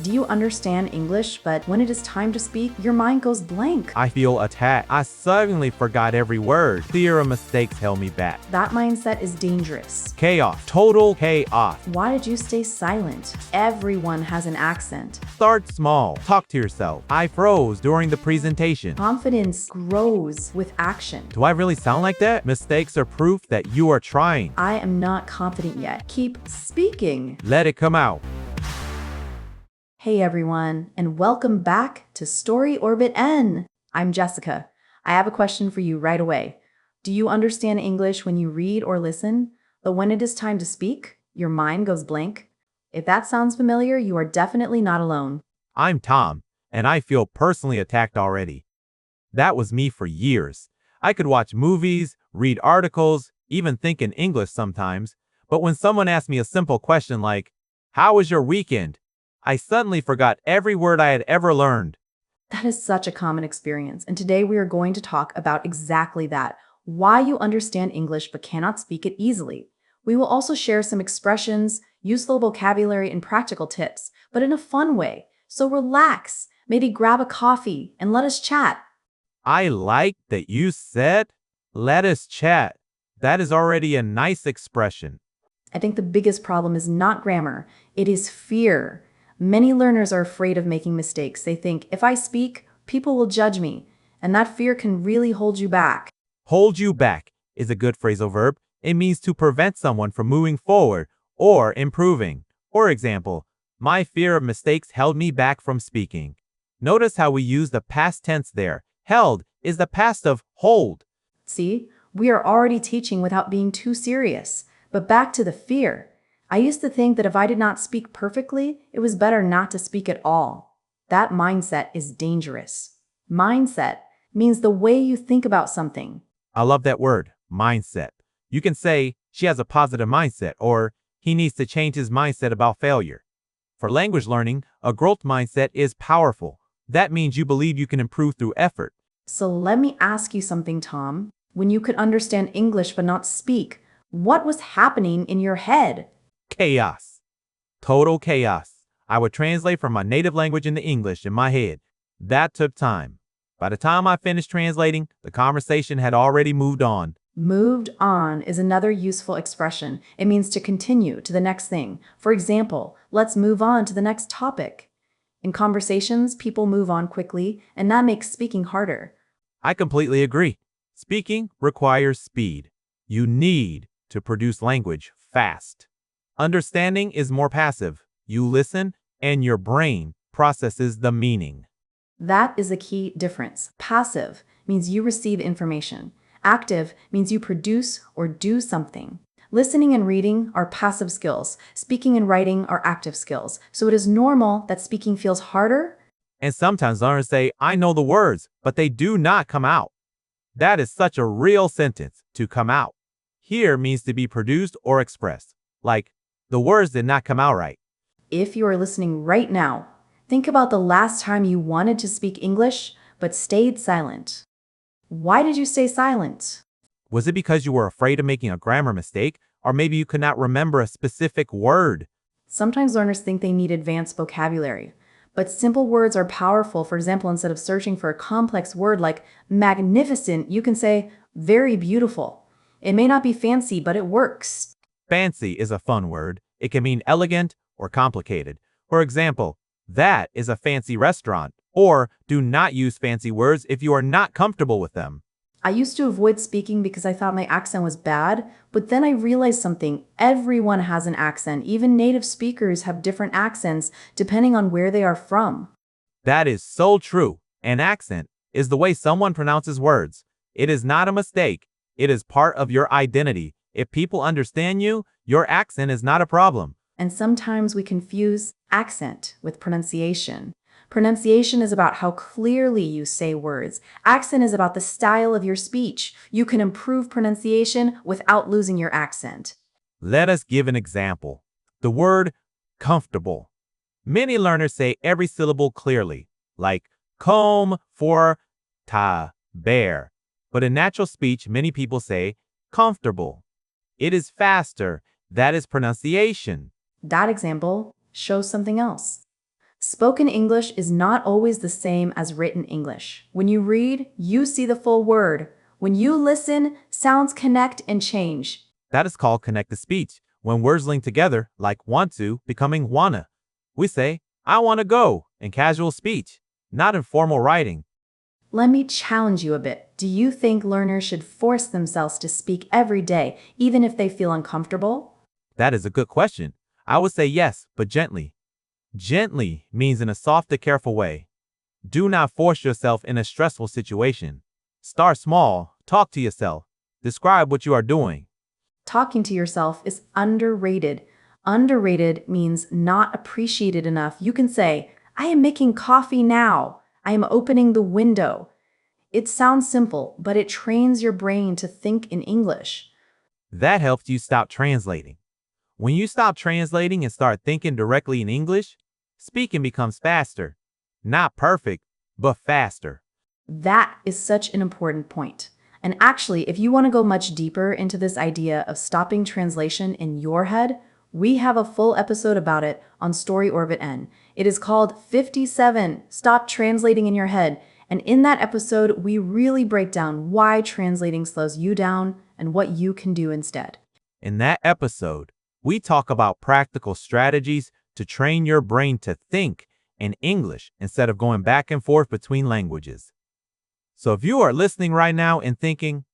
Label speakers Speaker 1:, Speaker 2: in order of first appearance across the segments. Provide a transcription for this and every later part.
Speaker 1: Do you understand English, but when it is time to speak, your mind goes blank?
Speaker 2: I feel attacked. I suddenly forgot every word. Fear of mistakes held me back.
Speaker 1: That mindset is dangerous.
Speaker 2: Chaos. Total chaos.
Speaker 1: Why did you stay silent? Everyone has an accent.
Speaker 2: Start small. Talk to yourself. I froze during the presentation.
Speaker 1: Confidence grows with action.
Speaker 2: Do I really sound like that? Mistakes are proof that you are trying.
Speaker 1: I am not confident yet. Keep speaking.
Speaker 2: Let it come out.
Speaker 1: Hey everyone, and welcome back to StoryOrbitEN. I'm Jessica. I have a question for you right away. Do you understand English when you read or listen, but when it is time to speak, your mind goes blank? If that sounds familiar, you are definitely not alone.
Speaker 2: I'm Tom, and I feel personally attacked already. That was me for years. I could watch movies, read articles, even think in English sometimes, but when someone asked me a simple question like, "How was your weekend?" I suddenly forgot every word I had ever learned.
Speaker 1: That is such a common experience, and today we are going to talk about exactly that, why you understand English but cannot speak it easily. We will also share some expressions, useful vocabulary, and practical tips, but in a fun way. So relax, maybe grab a coffee, and let us chat.
Speaker 2: I like that you said, "Let us chat." That is already a nice expression.
Speaker 1: I think the biggest problem is not grammar, it is fear. Many learners are afraid of making mistakes. They think, if I speak, people will judge me, and that fear can really hold you back.
Speaker 2: Hold you back is a good phrasal verb. It means to prevent someone from moving forward or improving. For example, my fear of mistakes held me back from speaking. Notice how we use the past tense there. Held is the past of hold.
Speaker 1: See, we are already teaching without being too serious. But back to the fear. I used to think that if I did not speak perfectly, it was better not to speak at all. That mindset is dangerous. Mindset means the way you think about something.
Speaker 2: I love that word, mindset. You can say, she has a positive mindset, or he needs to change his mindset about failure. For language learning, a growth mindset is powerful. That means you believe you can improve through effort.
Speaker 1: So let me ask you something, Tom. When you could understand English but not speak, what was happening in your head?
Speaker 2: Chaos. Total chaos. I would translate from my native language into English in my head. That took time. By the time I finished translating, the conversation had already moved on.
Speaker 1: Moved on is another useful expression. It means to continue to the next thing. For example, let's move on to the next topic. In conversations, people move on quickly, and that makes speaking harder.
Speaker 2: I completely agree. Speaking requires speed. You need to produce language fast. Understanding is more passive. You listen, and your brain processes the meaning.
Speaker 1: That is a key difference. Passive means you receive information. Active means you produce or do something. Listening and reading are passive skills. Speaking and writing are active skills. So it is normal that speaking feels harder.
Speaker 2: And sometimes learners say, "I know the words," but they do not come out. That is such a real sentence, to come out. Here means to be produced or expressed. Like, the words did not come out right.
Speaker 1: If you are listening right now, think about the last time you wanted to speak English but stayed silent. Why did you stay silent?
Speaker 2: Was it because you were afraid of making a grammar mistake, or maybe you could not remember a specific word?
Speaker 1: Sometimes learners think they need advanced vocabulary, but simple words are powerful. For example, instead of searching for a complex word like magnificent, you can say very beautiful. It may not be fancy, but it works.
Speaker 2: Fancy is a fun word. It can mean elegant or complicated. For example, that is a fancy restaurant. Or do not use fancy words if you are not comfortable with them.
Speaker 1: I used to avoid speaking because I thought my accent was bad, but then I realized something. Everyone has an accent. Even native speakers have different accents depending on where they are from.
Speaker 2: That is so true. An accent is the way someone pronounces words. It is not a mistake. It is part of your identity. If people understand you, your accent is not a problem.
Speaker 1: And sometimes we confuse accent with pronunciation. Pronunciation is about how clearly you say words. Accent is about the style of your speech. You can improve pronunciation without losing your accent.
Speaker 2: Let us give an example. The word comfortable. Many learners say every syllable clearly, like comb for ta, bear. But in natural speech, many people say comfortable. It is faster. That is pronunciation.
Speaker 1: That example shows something else. Spoken English is not always the same as written English. When you read, you see the full word. When you listen, sounds connect and change.
Speaker 2: That is called connected speech, when words link together, like want to becoming wanna. We say, I want to go in casual speech, not in formal writing.
Speaker 1: Let me challenge you a bit. Do you think learners should force themselves to speak every day, even if they feel uncomfortable?
Speaker 2: That is a good question. I would say yes, but gently. Gently means in a soft and careful way. Do not force yourself in a stressful situation. Start small, talk to yourself, describe what you are doing.
Speaker 1: Talking to yourself is underrated. Underrated means not appreciated enough. You can say, I am making coffee now. I am opening the window. It sounds simple, but it trains your brain to think in English.
Speaker 2: That helps you stop translating. When you stop translating and start thinking directly in English, speaking becomes faster. Not perfect, but faster.
Speaker 1: That is such an important point. And actually, if you want to go much deeper into this idea of stopping translation in your head, we have a full episode about it on StoryOrbitEN. It is called 57 Stop Translating in Your Head. And in that episode, we really break down why translating slows you down and what you can do instead.
Speaker 2: In that episode, we talk about practical strategies to train your brain to think in English instead of going back and forth between languages. So if you are listening right now and thinking,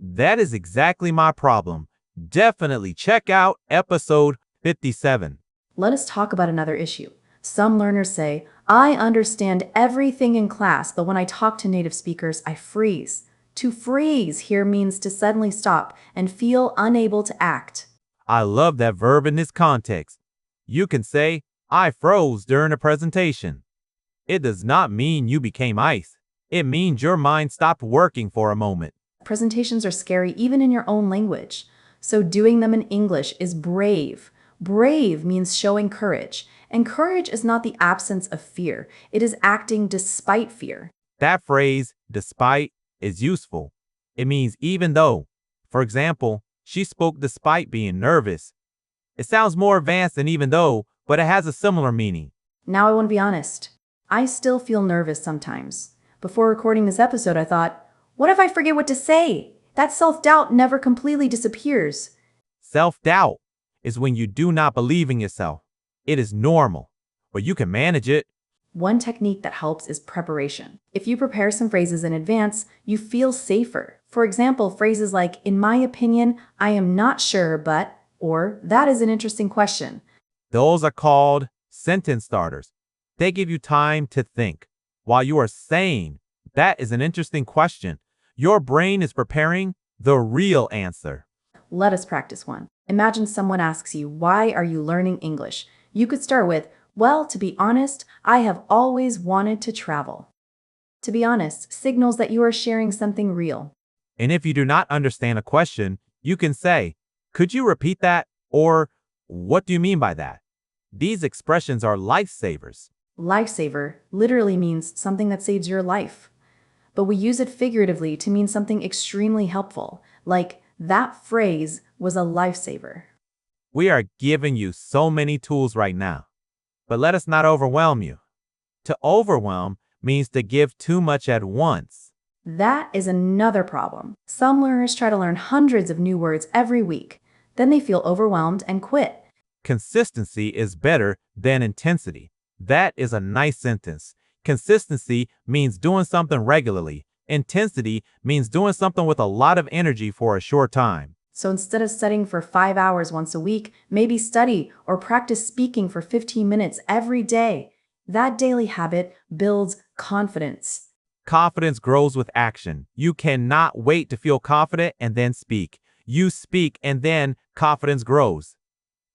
Speaker 2: that is exactly my problem, definitely check out episode 57.
Speaker 1: Let us talk about another issue. Some learners say, I understand everything in class, but when I talk to native speakers, I freeze. To freeze here means to suddenly stop and feel unable to act.
Speaker 2: I love that verb in this context. You can say, I froze during a presentation. It does not mean you became ice. It means your mind stopped working for a moment.
Speaker 1: Presentations are scary even in your own language. So doing them in English is brave. Brave means showing courage. And courage is not the absence of fear. It is acting despite fear.
Speaker 2: That phrase, despite, is useful. It means even though. For example, she spoke despite being nervous. It sounds more advanced than even though, but it has a similar meaning.
Speaker 1: Now I want to be honest. I still feel nervous sometimes. Before recording this episode, I thought, what if I forget what to say? That self-doubt never completely disappears.
Speaker 2: Self-doubt is when you do not believe in yourself. It is normal, but you can manage it.
Speaker 1: One technique that helps is preparation. If you prepare some phrases in advance, you feel safer. For example, phrases like, in my opinion, I am not sure, but, or that is an interesting question.
Speaker 2: Those are called sentence starters. They give you time to think. While you are saying, that is an interesting question, your brain is preparing the real answer.
Speaker 1: Let us practice one. Imagine someone asks you, why are you learning English? You could start with, well, to be honest, I have always wanted to travel. To be honest signals that you are sharing something real.
Speaker 2: And if you do not understand a question, you can say, could you repeat that? Or, what do you mean by that? These expressions are lifesavers.
Speaker 1: Lifesaver literally means something that saves your life. But we use it figuratively to mean something extremely helpful, like that phrase was a lifesaver.
Speaker 2: We are giving you so many tools right now, but let us not overwhelm you. To overwhelm means to give too much at once.
Speaker 1: That is another problem. Some learners try to learn hundreds of new words every week. Then they feel overwhelmed and quit.
Speaker 2: Consistency is better than intensity. That is a nice sentence. Consistency means doing something regularly. Intensity means doing something with a lot of energy for a short time.
Speaker 1: So instead of studying for 5 hours once a week, maybe study or practice speaking for 15 minutes every day. That daily habit builds confidence.
Speaker 2: Confidence grows with action. You cannot wait to feel confident and then speak. You speak and then confidence grows.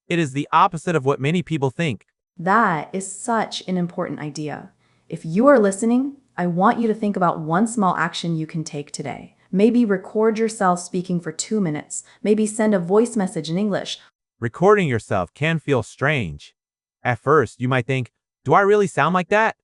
Speaker 2: It is the opposite of what many people think.
Speaker 1: That is such an important idea. If you are listening, I want you to think about one small action you can take today. Maybe record yourself speaking for 2 minutes. Maybe send a voice message in English.
Speaker 2: Recording yourself can feel strange. At first, you might think, do I really sound like that?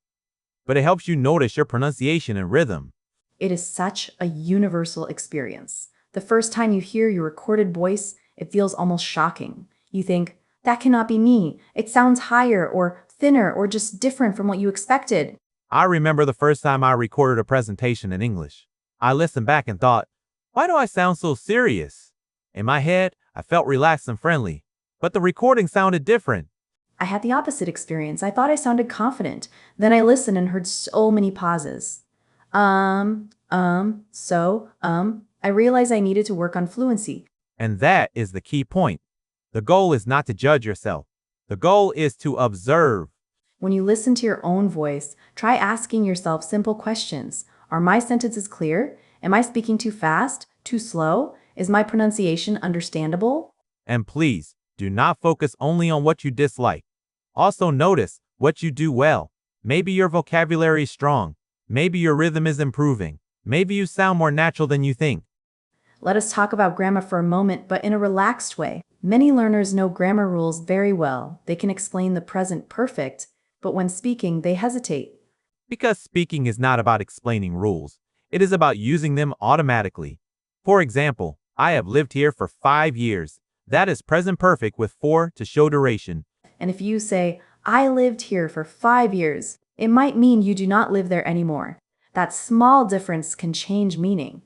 Speaker 2: But it helps you notice your pronunciation and rhythm.
Speaker 1: It is such a universal experience. The first time you hear your recorded voice, it feels almost shocking. You think, that cannot be me. It sounds higher or thinner or just different from what you expected.
Speaker 2: I remember the first time I recorded a presentation in English. I listened back and thought, why do I sound so serious? In my head, I felt relaxed and friendly, but the recording sounded different.
Speaker 1: I had the opposite experience. I thought I sounded confident. Then I listened and heard so many pauses. I realized I needed to work on fluency.
Speaker 2: And that is the key point. The goal is not to judge yourself. The goal is to observe.
Speaker 1: When you listen to your own voice, try asking yourself simple questions. Are my sentences clear? Am I speaking too fast? Too slow? Is my pronunciation understandable?
Speaker 2: And please, do not focus only on what you dislike. Also notice what you do well. Maybe your vocabulary is strong. Maybe your rhythm is improving. Maybe you sound more natural than you think.
Speaker 1: Let us talk about grammar for a moment, but in a relaxed way. Many learners know grammar rules very well. They can explain the present perfect, but when speaking, they hesitate.
Speaker 2: Because speaking is not about explaining rules. It is about using them automatically. For example, I have lived here for 5 years. That is present perfect with for to show duration.
Speaker 1: And if you say, I lived here for 5 years, it might mean you do not live there anymore. That small difference can change meaning.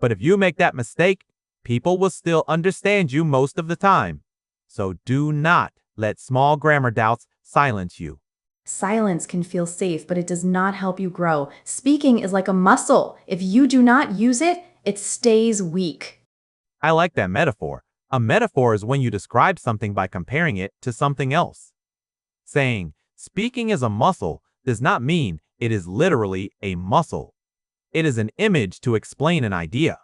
Speaker 2: But if you make that mistake, people will still understand you most of the time. So do not let small grammar doubts silence you.
Speaker 1: Silence can feel safe, but it does not help you grow. Speaking is like a muscle. If you do not use it, it stays weak.
Speaker 2: I like that metaphor. A metaphor is when you describe something by comparing it to something else. Saying, speaking is a muscle does not mean it is literally a muscle. It is an image to explain an idea.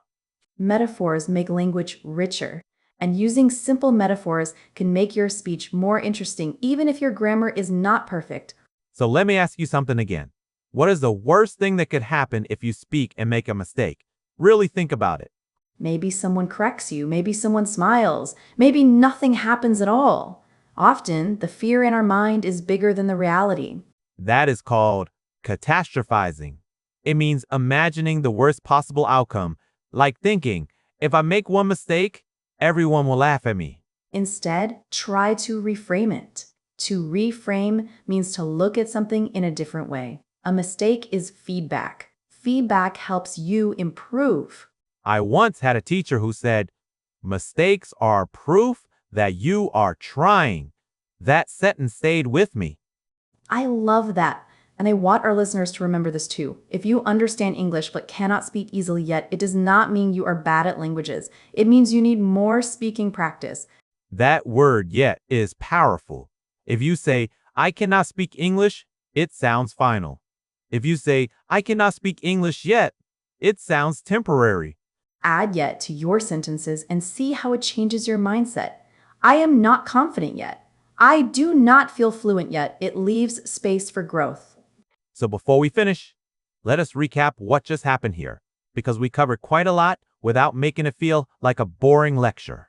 Speaker 1: Metaphors make language richer, and using simple metaphors can make your speech more interesting even if your grammar is not perfect.
Speaker 2: So let me ask you something again. What is the worst thing that could happen if you speak and make a mistake? Really think about it.
Speaker 1: Maybe someone corrects you, maybe someone smiles, maybe nothing happens at all. Often, the fear in our mind is bigger than the reality.
Speaker 2: That is called catastrophizing. It means imagining the worst possible outcome, like thinking, if I make one mistake, everyone will laugh at me.
Speaker 1: Instead, try to reframe it. To reframe means to look at something in a different way. A mistake is feedback. Feedback helps you improve.
Speaker 2: I once had a teacher who said, mistakes are proof that you are trying. That sentence stayed with me.
Speaker 1: I love that. And I want our listeners to remember this too. If you understand English but cannot speak easily yet, it does not mean you are bad at languages. It means you need more speaking practice.
Speaker 2: That word yet is powerful. If you say, I cannot speak English, it sounds final. If you say, I cannot speak English yet, it sounds temporary.
Speaker 1: Add yet to your sentences and see how it changes your mindset. I am not confident yet. I do not feel fluent yet. It leaves space for growth.
Speaker 2: So before we finish, let us recap what just happened here, because we covered quite a lot without making it feel like a boring lecture.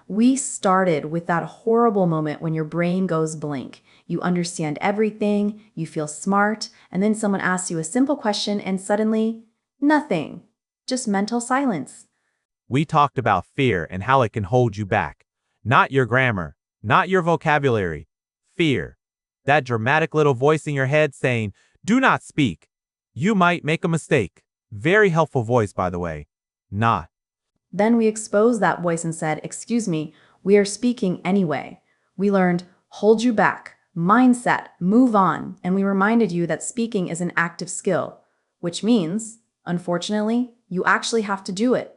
Speaker 1: We started with that horrible moment when your brain goes blank. You understand everything, you feel smart, and then someone asks you a simple question and suddenly, nothing. Just mental silence.
Speaker 2: We talked about fear and how it can hold you back. Not your grammar, not your vocabulary. Fear. That dramatic little voice in your head saying, do not speak. You might make a mistake. Very helpful voice, by the way. Not.
Speaker 1: Then we exposed that voice and said, excuse me, we are speaking anyway. We learned, hold you back, mindset, move on, and we reminded you that speaking is an active skill, which means, unfortunately, you actually have to do it.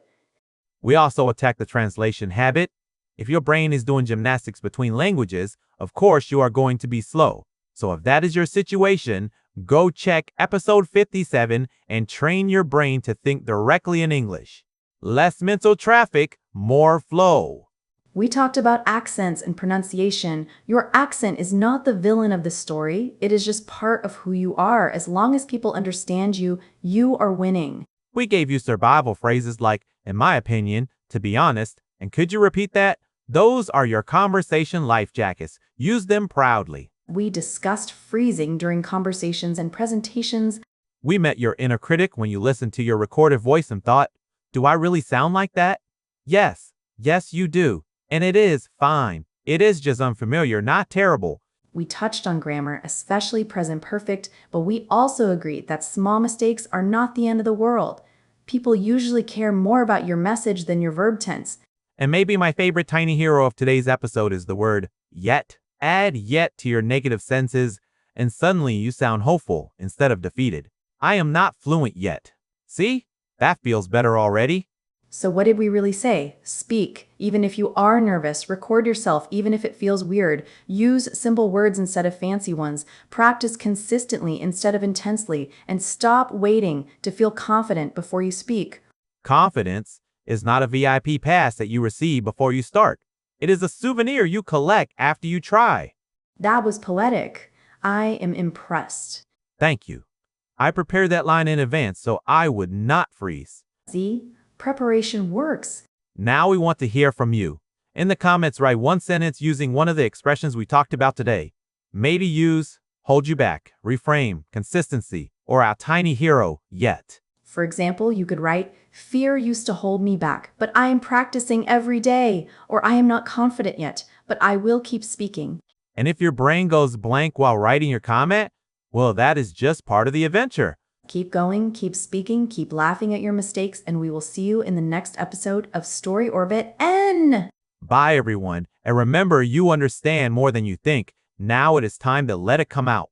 Speaker 2: We also attacked the translation habit. If your brain is doing gymnastics between languages, of course you are going to be slow. So if that is your situation, go check episode 57 and train your brain to think directly in English. Less mental traffic, more flow.
Speaker 1: We talked about accents and pronunciation. Your accent is not the villain of the story. It is just part of who you are. As long as people understand you, you are winning.
Speaker 2: We gave you survival phrases like, in my opinion, to be honest, and could you repeat that? Those are your conversation life jackets. Use them proudly.
Speaker 1: We discussed freezing during conversations and presentations.
Speaker 2: We met your inner critic when you listened to your recorded voice and thought, do I really sound like that? Yes, you do. And it is fine. It is just unfamiliar, not terrible.
Speaker 1: We touched on grammar, especially present perfect, but we also agreed that small mistakes are not the end of the world. People usually care more about your message than your verb tense.
Speaker 2: And maybe my favorite tiny hero of today's episode is the word yet. Add yet to your negative sentences, and suddenly you sound hopeful instead of defeated. I am not fluent yet. See? That feels better already.
Speaker 1: So what did we really say? Speak, even if you are nervous. Record yourself, even if it feels weird. Use simple words instead of fancy ones. Practice consistently instead of intensely. And stop waiting to feel confident before you speak.
Speaker 2: Confidence is not a VIP pass that you receive before you start. It is a souvenir you collect after you try.
Speaker 1: That was poetic. I am impressed.
Speaker 2: Thank you. I prepared that line in advance so I would not freeze.
Speaker 1: See? Preparation works.
Speaker 2: Now we want to hear from you. In the comments, write one sentence using one of the expressions we talked about today. Maybe use hold you back, reframe, consistency, or our tiny hero, yet.
Speaker 1: For example, you could write, fear used to hold me back, but I am practicing every day. Or I am not confident yet, but I will keep speaking.
Speaker 2: And if your brain goes blank while writing your comment, well, that is just part of the adventure.
Speaker 1: Keep going, keep speaking, keep laughing at your mistakes, and we will see you in the next episode of Story Orbit N.
Speaker 2: Bye, everyone. And remember, you understand more than you think. Now it is time to let it come out.